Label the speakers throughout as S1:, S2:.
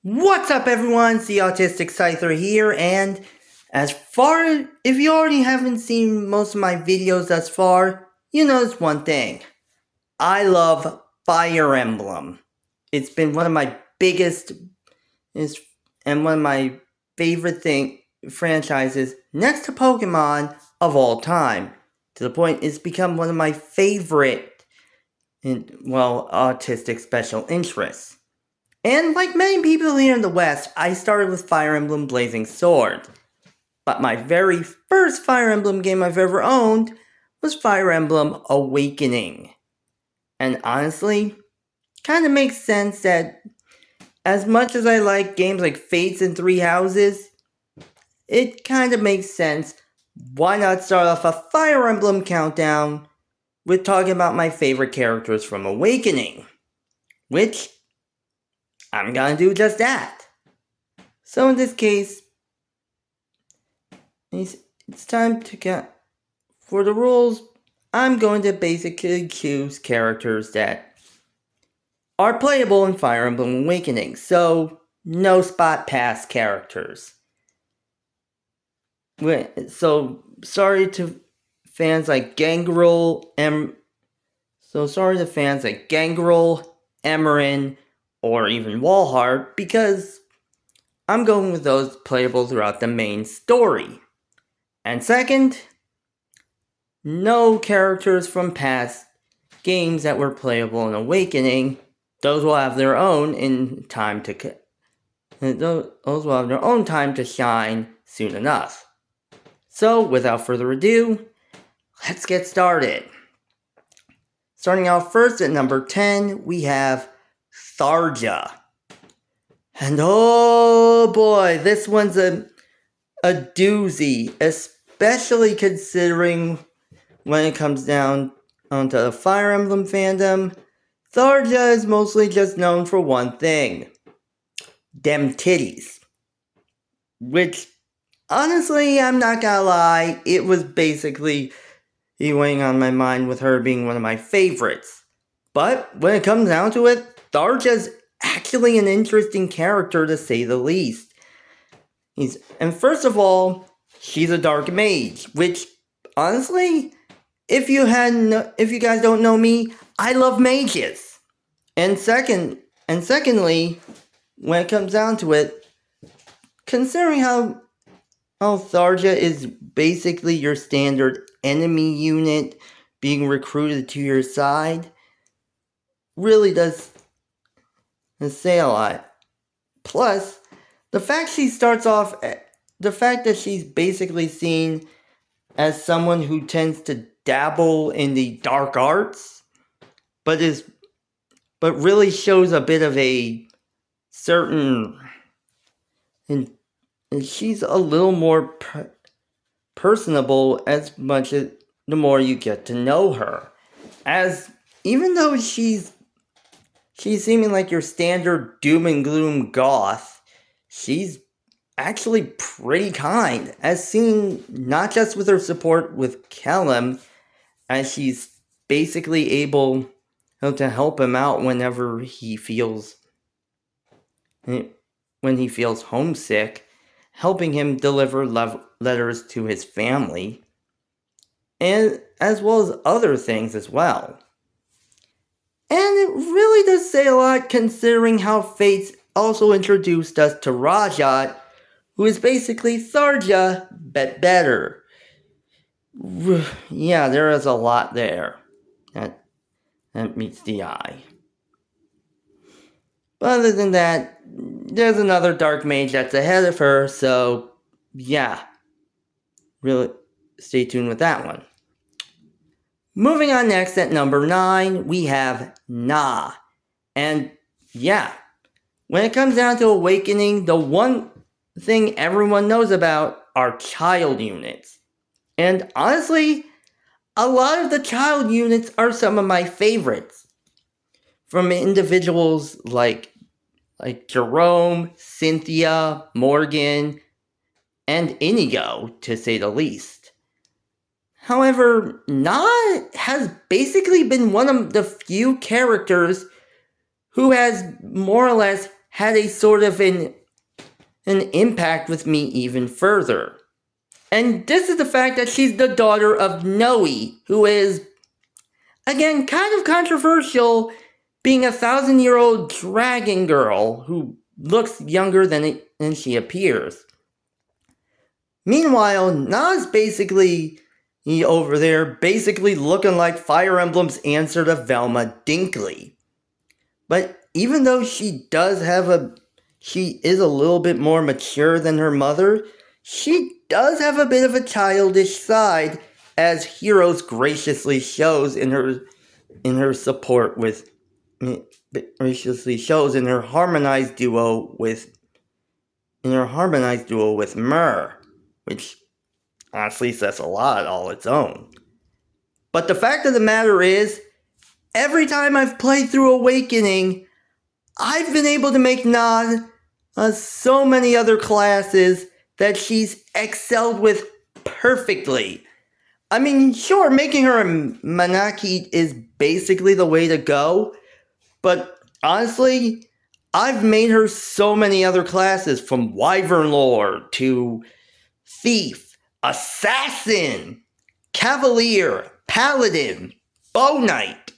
S1: What's up everyone, it's the Autistic Scyther here, and if you already haven't seen most of my videos thus far, you notice one thing. I love Fire Emblem. It's been one of my biggest and one of my favorite franchises next to Pokemon of all time. To the point it's become one of my favorite, autistic special interests. And like many people here in the West, I started with Fire Emblem Blazing Sword. But my very first Fire Emblem game I've ever owned was Fire Emblem Awakening. And honestly, kind of makes sense that as much as I like games like Fates and Three Houses, it kind of makes sense. Why not start off a Fire Emblem countdown with talking about my favorite characters from Awakening? Which I'm gonna do just that. So in this case, it's time to get for the rules. I'm going to basically choose characters that are playable in Fire Emblem Awakening, so no spot pass characters. So sorry to fans like Gangrel, Emerin, or even Walhart, because I'm going with those playable throughout the main story. And second, no characters from past games that were playable in Awakening. Those will have their own time to shine soon enough. So, without further ado, let's get started. Starting out first at number 10, we have Tharja. And oh boy, this one's a doozy, especially considering when it comes down onto the Fire Emblem fandom. Tharja is mostly just known for one thing: dem titties. Which, honestly, I'm not gonna lie, it was basically weighing on my mind with her being one of my favorites. But when it comes down to it, Tharja's actually an interesting character to say the least. And first of all, she's a dark mage, which honestly, if you guys don't know me, I love mages. And secondly, when it comes down to it, considering how Tharja is basically your standard enemy unit being recruited to your side, really does say a lot. Plus, the fact that she's basically seen as someone who tends to dabble in the dark arts, but really shows a bit of a certain, and she's a little more personable as much as the more you get to know her. As even though she's seeming like your standard doom and gloom goth, she's actually pretty kind, as seen not just with her support with Kellum, as she's basically able to help him out whenever he feels homesick, helping him deliver letters to his family, and as well as other things as well. And it really does say a lot considering how Fates also introduced us to Rajat, who is basically Tharja, but better. Yeah, there is a lot there that meets the eye. But other than that, there's another dark mage that's ahead of her, so yeah, really stay tuned with that one. Moving on next at number 9, we have Na. And yeah, when it comes down to Awakening, the one thing everyone knows about are child units. And honestly, a lot of the child units are some of my favorites. From individuals like Jerome, Cynthia, Morgan, and Inigo, to say the least. However, Na has basically been one of the few characters who has more or less had a sort of an impact with me even further. And this is the fact that she's the daughter of Noe, who is, again, kind of controversial, being a 1,000-year-old dragon girl who looks younger than she appears. Meanwhile, Na's basically over there, basically looking like Fire Emblem's answer to Velma Dinkley. But even though she is a little bit more mature than her mother, she does have a bit of a childish side, as Heroes graciously shows in her support with, graciously shows in her harmonized duo with Myrrh, which honestly says a lot all its own. But the fact of the matter is, every time I've played through Awakening, I've been able to make Na so many other classes that she's excelled with perfectly. I mean, sure, making her a Manaki is basically the way to go, but honestly, I've made her so many other classes, from Wyvern Lord to Thief, Assassin, Cavalier, Paladin, Bow Knight.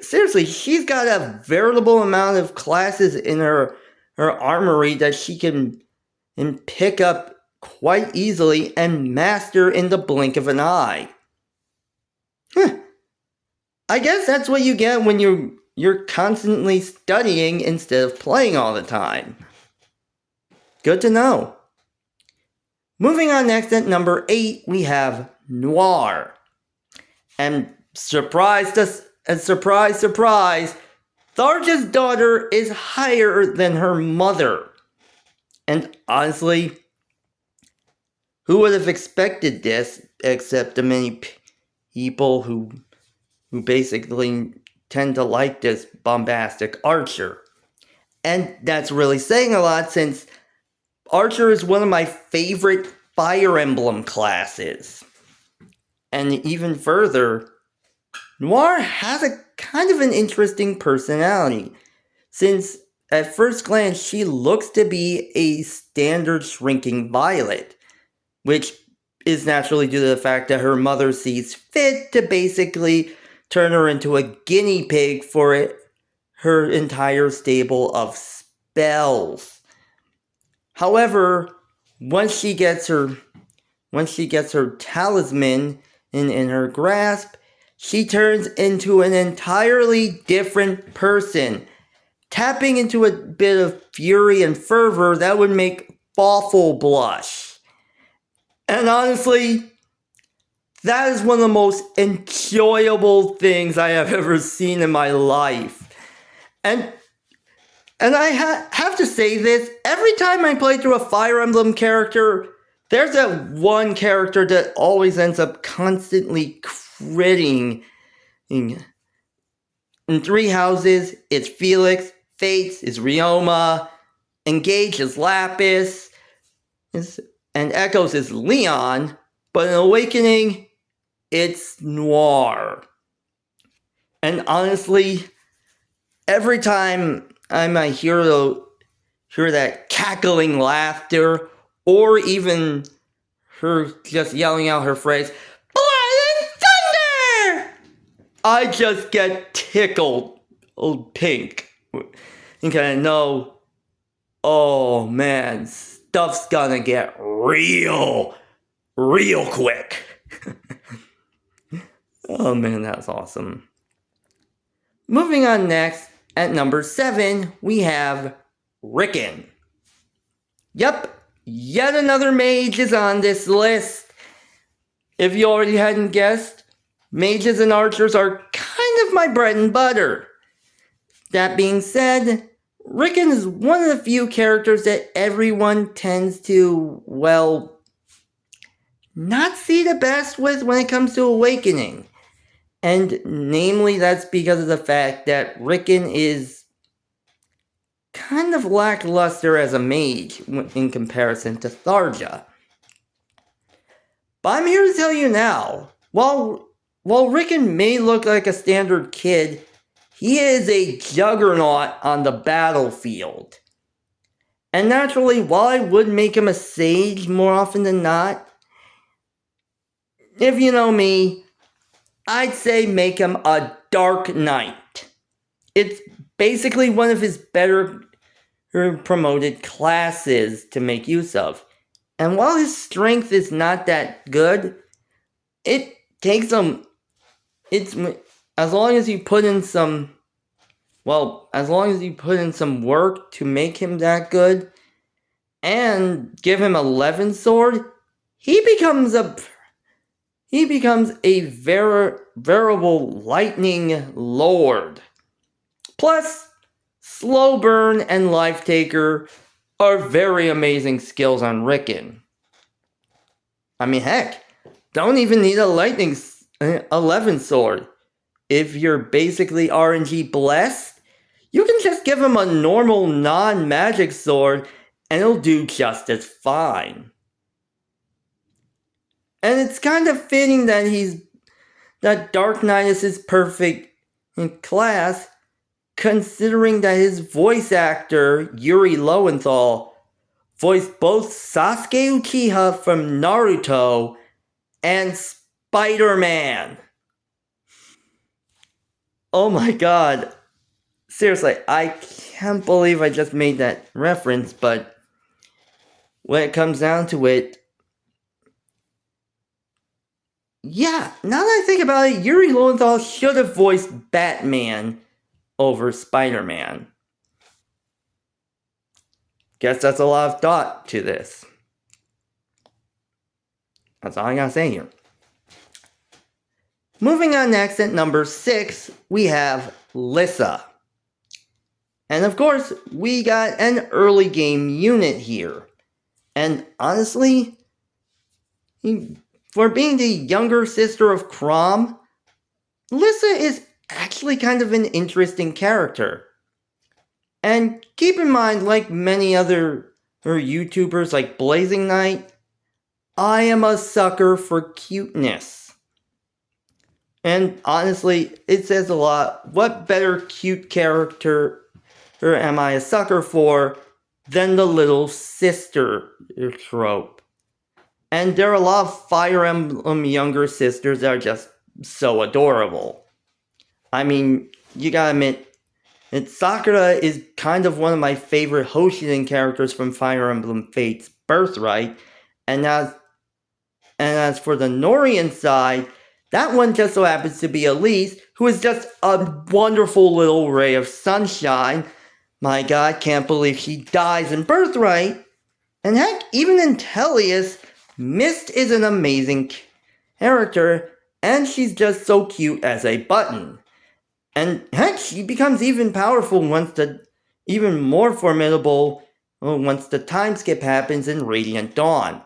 S1: Seriously, she's got a veritable amount of classes in her armory that she can pick up quite easily and master in the blink of an eye. I guess that's what you get when you're constantly studying instead of playing all the time. Good to know. Moving on next, at number 8, we have Noir. And surprise, surprise, Tharja's daughter is higher than her mother. And honestly, who would have expected this except the many people who basically tend to like this bombastic archer? And that's really saying a lot, since Archer is one of my favorite Fire Emblem classes. And even further, Noir has a kind of an interesting personality, since at first glance she looks to be a standard shrinking violet, which is naturally due to the fact that her mother sees fit to basically turn her into a guinea pig for her entire stable of spells. However, once she gets her talisman in her grasp, she turns into an entirely different person, tapping into a bit of fury and fervor that would make Fawful blush. And honestly, that is one of the most enjoyable things I have ever seen in my life. And I have to say this, every time I play through a Fire Emblem character, there's that one character that always ends up constantly critting. In 3 Houses, it's Felix, Fates is Ryoma, Engage is Lapis, and Echoes is Leon, but in Awakening, it's Noir. And honestly, every time I might hear that cackling laughter, or even her just yelling out her phrase, "Blood and Thunder!" I just get tickled pink. And kind of know, oh man, stuff's gonna get real quick. Oh man, that's awesome. Moving on next, at number 7, we have Rickon. Yep, yet another mage is on this list. If you already hadn't guessed, mages and archers are kind of my bread and butter. That being said, Rickon is one of the few characters that everyone tends to, well, not see the best with when it comes to Awakening. And namely, that's because of the fact that Rickon is kind of lackluster as a mage in comparison to Tharja. But I'm here to tell you now, while Rickon may look like a standard kid, he is a juggernaut on the battlefield. And naturally, while I would make him a sage more often than not, if you know me, I'd say make him a dark knight. It's basically one of his better promoted classes to make use of. And while his strength is not that good, it takes him, as long as you put in some work to make him that good, and give him a Levin sword, he becomes a veritable lightning lord. Plus, slow burn and life taker are very amazing skills on Rickon. I mean, heck, don't even need a Levin sword. If you're basically RNG blessed, you can just give him a normal non-magic sword and it'll do just as fine. And it's kind of fitting that Dark Knight is his perfect class, considering that his voice actor, Yuri Lowenthal, voiced both Sasuke Uchiha from Naruto and Spider-Man. Oh my god. Seriously, I can't believe I just made that reference, but when it comes down to it, yeah, now that I think about it, Yuri Lowenthal should have voiced Batman over Spider-Man. Guess that's a lot of thought to this. That's all I gotta say here. Moving on next, at number 6, we have Ylisse. And of course, we got an early game unit here. And honestly, for being the younger sister of Chrom, Ylisse is actually kind of an interesting character. And keep in mind, like many other YouTubers like Blazing Knight, I am a sucker for cuteness. And honestly, it says a lot. What better cute character am I a sucker for than the little sister trope? And there are a lot of Fire Emblem younger sisters that are just so adorable. I mean, you gotta admit, Sakura is kind of one of my favorite Hoshiden characters from Fire Emblem Fate's Birthright, and as for the Norian side, that one just so happens to be Ylisse, who is just a wonderful little ray of sunshine. My god, can't believe she dies in Birthright. And heck, even in Tellius, Mist is an amazing character, and she's just so cute as a button. And heck, she becomes even more formidable once the time skip happens in Radiant Dawn.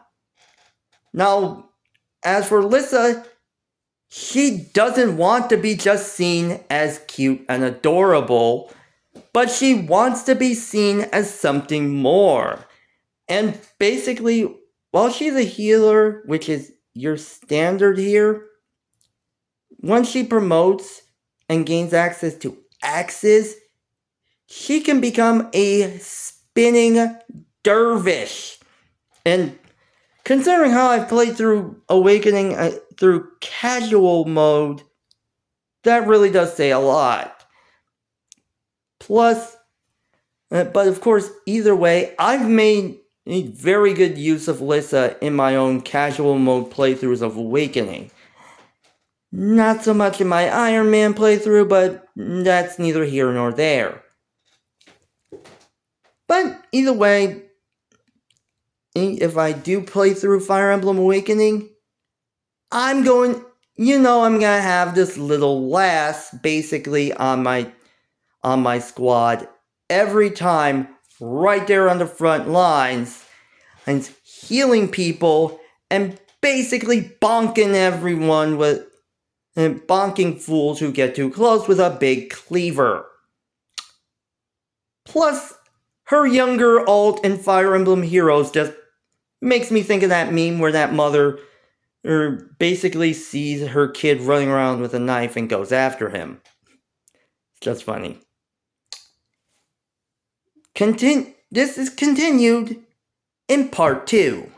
S1: Now, as for Ylisse, she doesn't want to be just seen as cute and adorable, but she wants to be seen as something more. And basically, while she's a healer, which is your standard here, once she promotes and gains access to axes, she can become a spinning dervish. And considering how I've played through Awakening through casual mode, that really does say a lot. Plus, but of course, either way, I've made a very good use of Ylisse in my own casual mode playthroughs of Awakening. Not so much in my Iron Man playthrough, but that's neither here nor there. But either way, if I do play through Fire Emblem Awakening, I'm gonna have this little lass basically on my squad every time, right there on the front lines, and healing people and basically bonking everyone and bonking fools who get too close with a big cleaver. Plus, her younger alt in Fire Emblem Heroes just makes me think of that meme where that mother basically sees her kid running around with a knife and goes after him. It's just funny. This is continued in part 2.